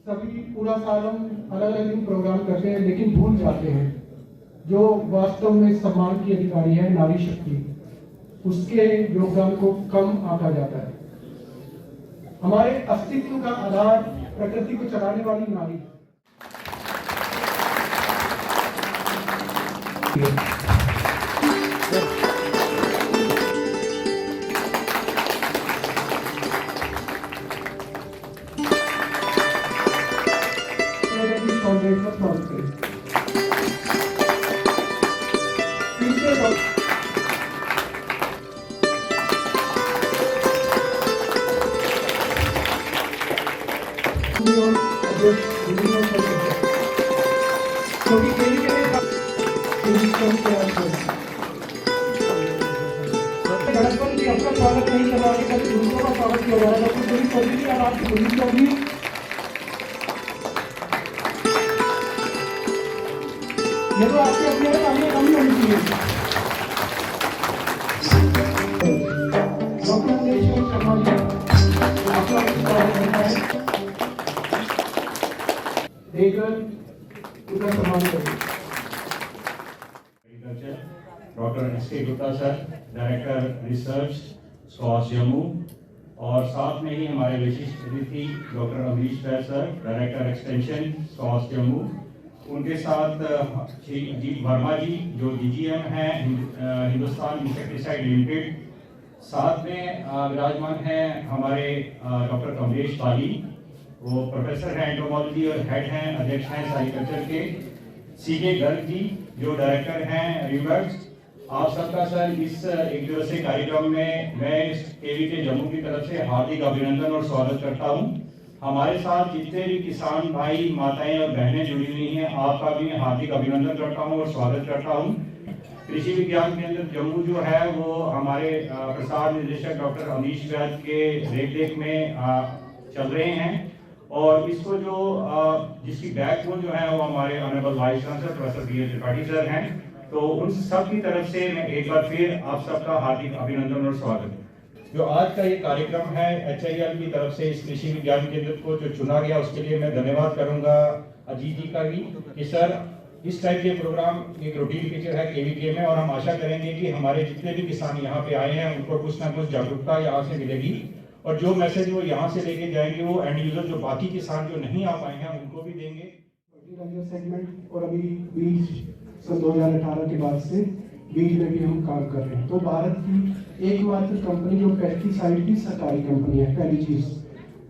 सभी पूरा साल हम अलग अलग दिन प्रोग्राम करते हैं, लेकिन भूल जाते हैं जो वास्तव में सम्मान की अधिकारी है, नारी शक्ति, उसके योगदान को कम आंका जाता है। हमारे अस्तित्व का आधार प्रकृति को चलाने वाली नारी स्वागत नहीं करवा के पुरुषों का स्वागत किया जा रहा है। पूरी सभी की आपकी पुलिस होगी, ये तो आपके अपने सामने कमी होनी चाहिए। डॉक्टर शर्मा जी आपका देकर उनका सम्मान करें। Doctor S K. Gupta sir, director research स्वास्थ्य जम्मू, और साथ में ही हमारे विशिष्ट अतिथि डॉक्टर अमरीश बैद सर, डायरेक्टर एक्सटेंशन स्वास्थ्य जम्मू, उनके साथ जी वर्मा जी जो DGM हैं हिंदुस्तान इंसेक्टिसाइड लिमिटेड, साथ में विराजमान हैं हमारे डॉक्टर कमलेश बाली, वो प्रोफेसर हैं एंटोमोलॉजी और हेड हैं अध्यक्ष हैं सेरिकल्चर के, C.K. गर्ग जी जो डायरेक्टर हैं रिवर्स। आप सबका सर इस एक दिवसीय कार्यक्रम में मैं KVK जम्मू की तरफ से हार्दिक अभिनंदन और स्वागत करता हूं। हमारे साथ जितने भी किसान भाई माताएं और बहनें जुड़ी हुई हैं, आपका भी हार्दिक अभिनंदन करता हूं और स्वागत करता हूं। कृषि विज्ञान केंद्र जम्मू जो है वो हमारे प्रसार निदेशक डॉक्टर अमरीश बैद के रेख में चल रहे हैं, और इसको जो जिसकी बैकबोन जो है वो हमारे honourable vice chancellor professor B.A. Tripathi sir हैं। तो उन सब की तरफ से मैं एक बार फिर आप सबका हार्दिक अभिनंदन और स्वागत। जो आज का ये कार्यक्रम है HIL की तरफ से इस कृषि विज्ञान केंद्र को जो चुना गया, उसके लिए मैं धन्यवाद करूंगा अजीत जी का भी कि सर इस टाइप के प्रोग्राम एक रूटीन फीचर है KVK में, और हम आशा करेंगे कि हमारे जितने भी किसान यहाँ पे आए हैं उनको कुछ ना कुछ जागरूकता यहाँ से मिलेगी, और जो मैसेज वो यहाँ से लेके जाएंगे वो एंड यूजर जो बाकी किसान जो नहीं आ पाए हैं उनको भी देंगे। सेगमेंट और अभी बीज सन 2018 के बाद से बीज में भी हम काम कर रहे हैं। तो भारत की एकमात्र कंपनी जो पेस्टिसाइड की सरकारी कंपनी है, पहली चीज,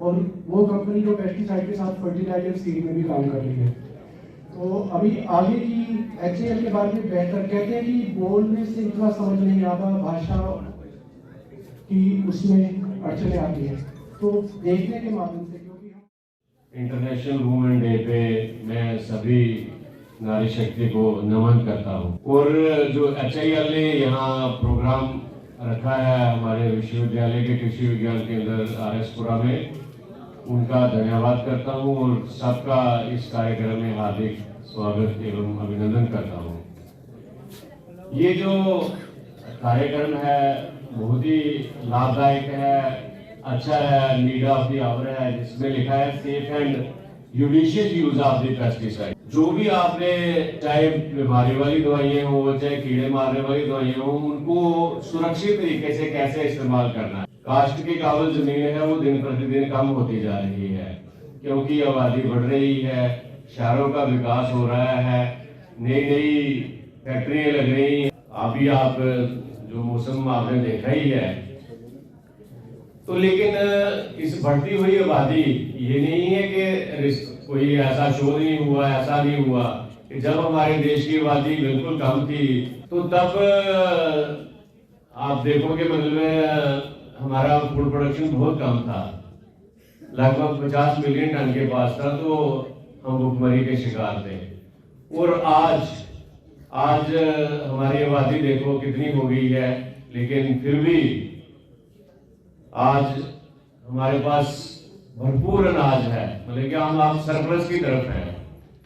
और वो कंपनी जो पेस्टिसाइड के साथ फर्टिलाइजर सीड में भी काम कर रही है। तो अभी आगे की HIL के बारे में बेहतर कहते हैं कि बोलने से इतना समझ नहीं आता, भाषा की उसमें अड़चने आती है, तो देखने के माध्यम से, क्योंकि इंटरनेशनल वुमेन डे पे मैं सभी नारी शक्ति को नमन करता हूँ, और जो HIL ने यहाँ प्रोग्राम रखा है हमारे विश्वविद्यालय के कृषि विज्ञान केंद्र RS-पुरा में, उनका धन्यवाद करता हूँ और सबका इस कार्यक्रम में हार्दिक स्वागत एवं अभिनंदन करता हूँ। ये जो कार्यक्रम है बहुत ही लाभदायक है, अच्छा है, नीड ऑफ द आवर है, जिसमें लिखा है safe and judicious use of the pesticide. जो भी आपने, चाहे बीमारी वाली दवाइयां हो चाहे कीड़े मारने वाली दवाइयां हो, उनको सुरक्षित तरीके से कैसे इस्तेमाल करना है। कास्ट की काबिल जमीन है वो दिन प्रतिदिन कम होती जा रही है, क्योंकि आबादी बढ़ रही है, शहरों का विकास हो रहा है, नई नई फैक्ट्रियां लग रही हैं। अभी आप जो मौसम आपने देखा ही है, तो लेकिन इस बढ़ती हुई आबादी ये नहीं है कि कोई ऐसा शोध नहीं हुआ, ऐसा नहीं हुआ कि जब हमारे देश की आबादी बिल्कुल कम थी तो तब आप देखोगे मतलब हमारा फूड प्रोडक्शन बहुत कम था, लगभग 50 मिलियन टन के पास था, तो हम भुखमरी के शिकार थे। और आज हमारी आबादी देखो कितनी हो गई है, लेकिन फिर भी आज हमारे पास भरपूर अनाज है, मतलब कि हम आप सरप्लस की तरफ हैं।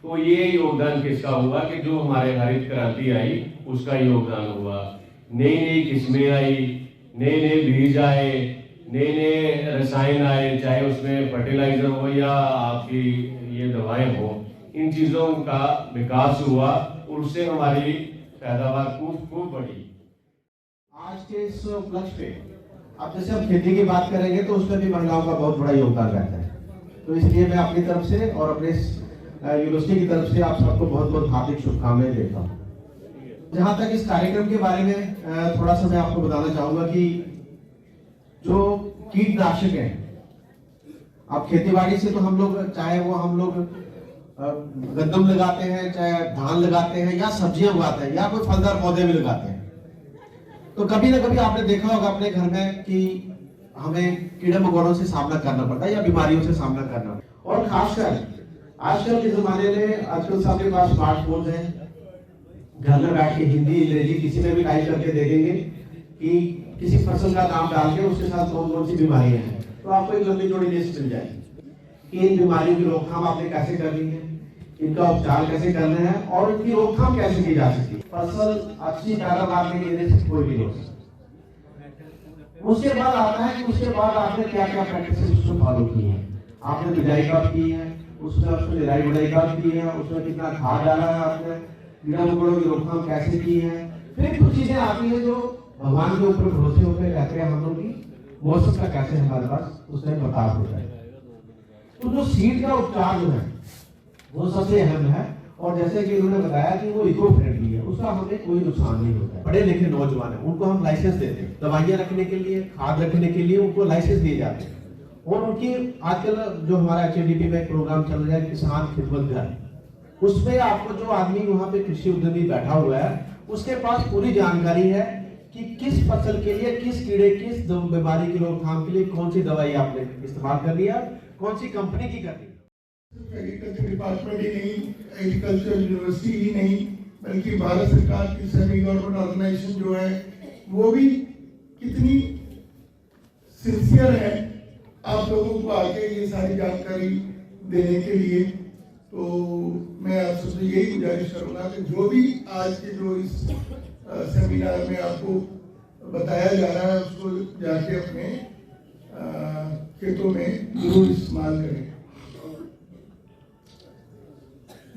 तो ये योगदान किसका हुआ कि जो हमारे हरित क्रांति आई उसका योगदान हुआ। नई नई किस्में आई, नए नए बीज आए, नए नए रसायन आए, चाहे उसमें फर्टिलाइजर हो या आपकी ये दवाएं हो, इन चीज़ों का विकास हुआ और उससे हमारी पैदावार खूब बढ़ी। आज के इस उपलक्ष्य पे अब जैसे हम खेती की बात करेंगे तो उसमें भी महिलाओं का बहुत बड़ा योगदान रहता है, तो इसलिए मैं अपनी तरफ से और अपने यूनिवर्सिटी की तरफ से आप सबको बहुत बहुत हार्दिक शुभकामनाएं देता हूँ। जहाँ तक इस कार्यक्रम के बारे में थोड़ा सा मैं आपको बताना चाहूंगा कि जो कीटनाशक है, अब खेतीबाड़ी से तो हम लोग चाहे वो हम लोग गंदम लगाते हैं, चाहे धान लगाते हैं या सब्जियां उगाते हैं या कोई फलदार पौधे भी लगाते हैं, तो कभी ना कभी आपने देखा होगा अपने घर में कि हमें कीड़े मकोड़ों से सामना करना पड़ता है या बीमारियों से सामना करना पड़ता है। और खासकर आजकल के जमाने में आजकल सबके पास स्मार्टफोन है, घर में बैठ के हिंदी अंग्रेजी किसी में भी टाइप करके देखेंगे कि किसी फसल का नाम डाल के उसके साथ कौन कौन सी बीमारियां हैं, तो आपको एक लंबी चौड़ी लिस्ट मिल जाएगी कि इन बीमारियों की रोकथाम आपने कैसे करनी है, इनका उपचार कैसे करना है और इनकी रोकथाम कैसे की जा सकती है। फसल अच्छी पैदावार के लिए कोई भी नहीं। उसके बाद आता है कि उसके बाद आपने क्या क्या प्रैक्टिसेस उसमें फॉलो की है, आपने बिजाई कब की है, उसमें निराई गुड़ाई कब की है, उसमें कितना खाद डाला है आपने, कीड़ा मकोड़ों की रोकथाम कैसे की है। फिर कुछ चीजें आती है जो भगवान के ऊपर भरोसे होकर रहते हैं हम लोग की, मौसम का कैसे हमारे पास उसमें बर्ताव होता है। तो जो सीड का उपचार जो है वो सबसे अहम है, और जैसे कि उन्होंने बताया कि वो इको फ्रेंडली है, उसका हमें कोई नुकसान नहीं होता है। पढ़े लिखे नौजवान है उनको हम लाइसेंस देते हैं, दवाइयाँ रखने के लिए, खाद रखने के लिए उनको लाइसेंस दिए जाते हैं। और उनकी आजकल जो हमारा HMDP में एक प्रोग्राम चल रहा है किसान खिदमत घर, उसमें आपको जो आदमी वहाँ पे कृषि उद्यमी बैठा हुआ है उसके पास पूरी जानकारी है कि किस फसल के लिए, किस कीड़े, किस बीमारी की रोकथाम के लिए कौन सी दवाई आपने इस्तेमाल करनी है, कौन सी कंपनी की करनी है। एग्रीकल्चर डिपार्टमेंट ही नहीं, एग्रीकल्चर यूनिवर्सिटी ही नहीं, बल्कि भारत सरकार की सेमी गवर्नमेंट ऑर्गेनाइजेशन जो है वो भी कितनी सिंसियर है आप लोगों को आगे ये सारी जानकारी देने के लिए। तो मैं आप सबसे यही गुजारिश करूंगा कि जो भी आज के जो इस सेमिनार में आपको बताया जा रहा है उसको जाके अपने खेतों में जरूर इस्तेमाल करें।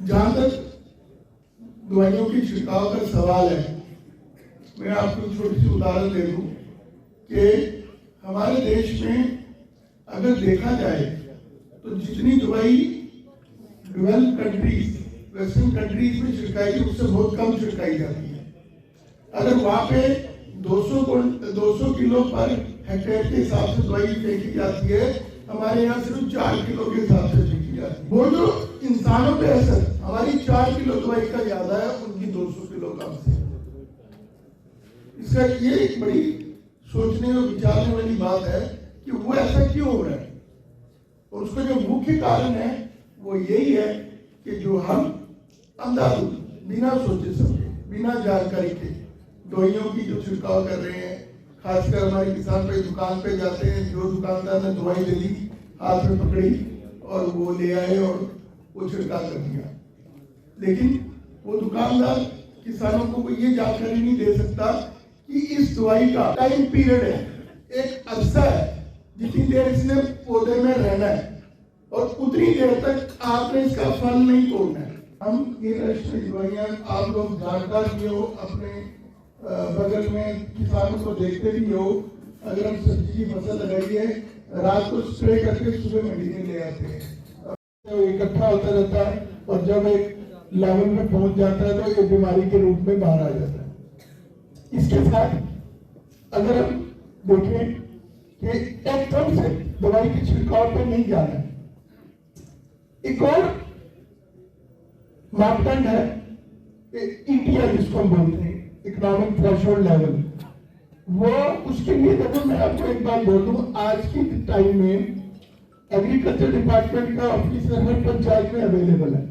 जहां तक दवाइयों की छिड़काव का सवाल है, मैं आपको छोटी सी उदाहरण दे दूं कि हमारे देश में अगर देखा जाए तो जितनी दवाई डेवलप्ड कंट्रीज, वेस्टर्न कंट्रीज में छिड़काई थी उससे बहुत कम छिड़काई जाती है। अगर वहां पे 200 किलो पर हेक्टेयर के हिसाब से दवाई फेंकी जाती है, हमारे यहाँ सिर्फ 4 किलो के हिसाब से फेंकी जाती है। वो जो इंसानों पे असर हमारी 4 किलो दवाई का ज्यादा है, उनकी 200 किलो कम से। इसका ये एक बड़ी सोचने और विचारने वाली बात है कि वो ऐसा क्यों हो रहा है, और उसका जो मुख्य कारण है वो यही है कि जो हम अंधाधुंध बिना सोचे समझे, बिना जानकारी के दवाइयों की जो छिड़काव कर रहे हैं। खासकर हमारे किसान भाई दुकान पे जाते हैं, जो दुकानदार ने दवाई दे दी, हाथ में पकड़ी और वो ले आए और वो छिड़काव कर दिया। लेकिन वो दुकानदार किसानों को ये जानकारी नहीं दे सकता कि इस दवाई का टाइम पीरियड है, एक अरसा है, जितनी देर इसने पौधे में रहना है और उतनी देर तक आपने इसका फल नहीं तोड़ना है। हम ये राष्ट्रीय दवाइयाँ आप लोग जानकार भी हो, अपने बगल में किसानों को देखते भी हो। अगर हम सब्जी की फसल लगाई है, रात को स्प्रे करके सुबह मंडी में ले आते हैं, तो इकट्ठा होता रहता है और जब एक लेवल में पहुंच जाता है तो ये बीमारी के रूप में बाहर आ जाता है। इसके साथ अगर हम देखें कि एकदम से दवाई के छिड़काव पे नहीं जाना है, एक और मापदंड है इंडिया जिसको हम बोलते हैं इकोनॉमिक थ्रेशोल्ड लेवल, वो उसके लिए देखो मैं आपको एक बात बोल दूं, आज के टाइम में एग्रीकल्चर डिपार्टमेंट का ऑफिसर हर पंचायत में अवेलेबल है,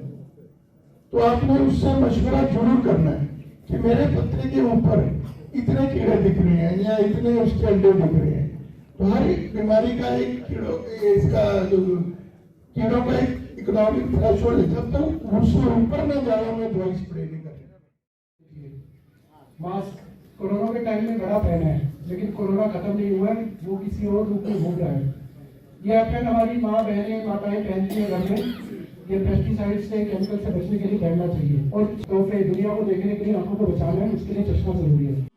तो आपने उससे मशवरा जरूर करना है कि मेरे पत्ते के ऊपर इतने कीड़े दिख रहे हैं या इतने उसके अंडे दिख रहे हैं। तो हर बीमारी का एक इसका जो कीड़ों का एक इकोनॉमिक थ्रेशोल्ड है, जब तक उससे ऊपर न जाए हमें दवाई स्प्रे नहीं करनी। मास्क कोरोना के टाइम में बड़ा पहना है, लेकिन कोरोना खत्म नहीं हुआ है, वो किसी और रूप में घूम रहा है। ये एप्रन हमारी माँ बहनें माताएं पहनती हैं घर में। ये पेस्टिसाइड से केमिकल से बचने के लिए पहनना चाहिए। और तो फिर दुनिया को देखने के लिए आंखों को बचाना है, उसके लिए चश्मा जरूरी है।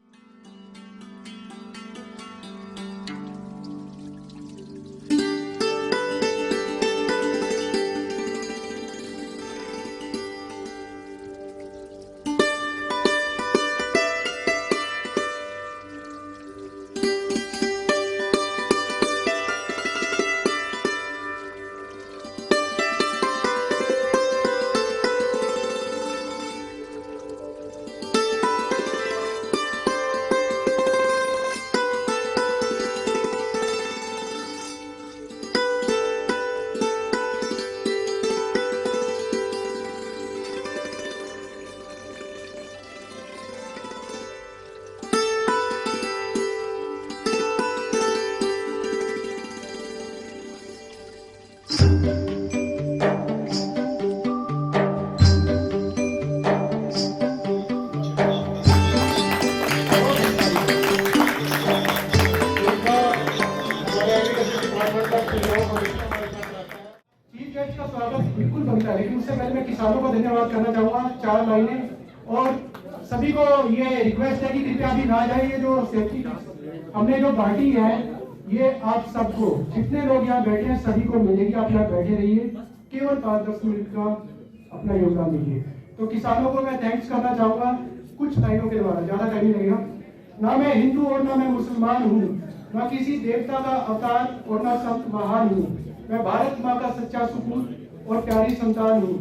चीफ गेस्ट का स्वागत बिल्कुल बनता है, लेकिन उससे पहले मैं किसानों को धन्यवाद करना चाहूंगा 4 लाइनें। और सभी को ये रिक्वेस्ट है कि कृपया अभी ना जाए। ये जो सेफ्टी हमने जो पार्टी है, ये आप सबको, जितने लोग यहाँ बैठे हैं सभी को मिलेगी। आप यहाँ बैठे रहिए, केवल 5-10 मिनट का अपना योगदान दीजिए। तो किसानों को मैं थैंक्स करना चाहूंगा कुछ लाइनों के द्वारा, ज्यादा टाइम नहीं लगेगा। ना मैं हिंदू और ना मैं मुसलमान हूँ, ना किसी देवता का अवतार और ना संत महान हूँ। मैं भारत माँ का सच्चा सुपूत और प्यारी संतान हूँ।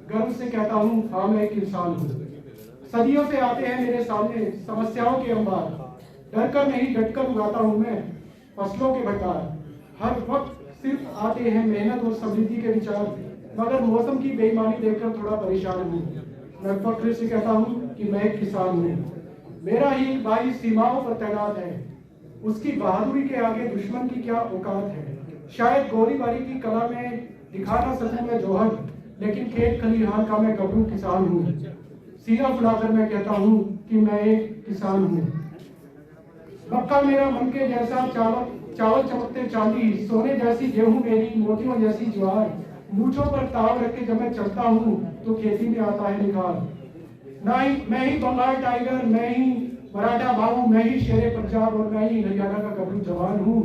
गर्व से कहता हूँ, हाँ मैं एक इंसान हूँ। सदियों से आते हैं मेरे सामने समस्याओं के अंबार, डरकर नहीं डटकर उगाता हूँ मैं फसलों के भंडार। हर वक्त सिर्फ आते हैं मेहनत और समृद्धि के विचार, मगर मौसम की बेईमानी देखकर थोड़ा परेशान हूँ। मैं फख्र से कहता हूँ कि मैं एक किसान हूँ। मेरा ही भाई सीमाओं पर तैनात है, उसकी बहादुरी के आगे दुश्मन की क्या औकात है। शायद गोलीबारी की कला में दिखा ना सकूं मैं जौहर, लेकिन खेत खलिहान का मैं गबरू किसान हूँ। सीना फुलाकर मैं कहता हूँ कि मैं एक किसान हूँ। मक्का मेरा मन के जैसा चावल चमकते चांदी, सोने जैसी गेहूं मेरी मोतियों जैसी ज्वार। मूंछों पर ताव रख के जब मैं चलता हूँ तो खेती में आता है निखार। मैं ही बंगाल टाइगर, मैं ही मराठा बाबू, मैं ही शेरे पंजाब और मैं ही हरियाणा का गबरू जवान हूँ।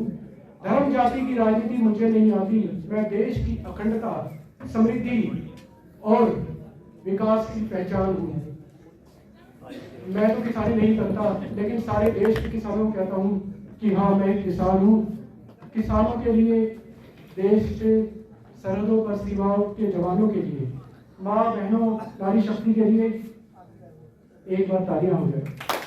धर्म जाति की राजनीति मुझे नहीं आती, मैं देश की अखंडता, समृद्धि और विकास की पहचान हूँ। मैं तो किसानी नहीं करता, लेकिन सारे देश के किसानों को कहता हूँ कि हाँ मैं एक किसान हूँ। किसानों के लिए, देश के सरहदों पर सीमाओं के जवानों के लिए, माँ बहनों, नारी शक्ति के लिए एक बार तालियां हो जाए।